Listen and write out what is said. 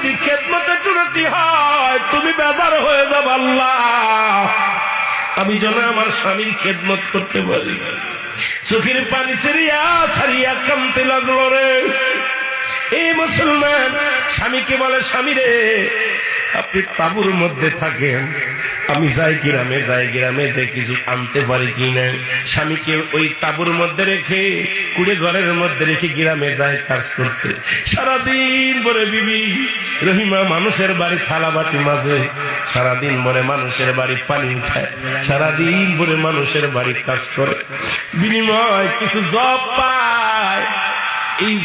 যদি খেদমতে টুনতি হয় তুমি বেজার হয়ে যাব আল্লাহ আমি যেন আমার স্বামীর খেদমত করতে পারি। চোখের পানি ছেড়িয়া ছাড়িয়া কামতে লাগলো রে। এই মুসলমান স্বামীকে বলে, স্বামী রে আপনি তাঁবুর মধ্যে থাকেন, আমি যাই গ্রামে যে কিছু আনতে পারি কিনা। স্বামীকে ওই তাঁবুর মধ্যে রেখে কুড়ে ঘরের মধ্যে রেখে গ্রামে যায় কাজ করতে। সারাদিন ভরে বিবি রহিমা মানুষের বাড়ি থালা বাটি মাঝে, সারাদিন ভরে মানুষের বাড়ি পানি উঠায়, সারাদিন ভরে মানুষের বাড়ি কাজ করে, বিনিময় কিছু জব পায়। এই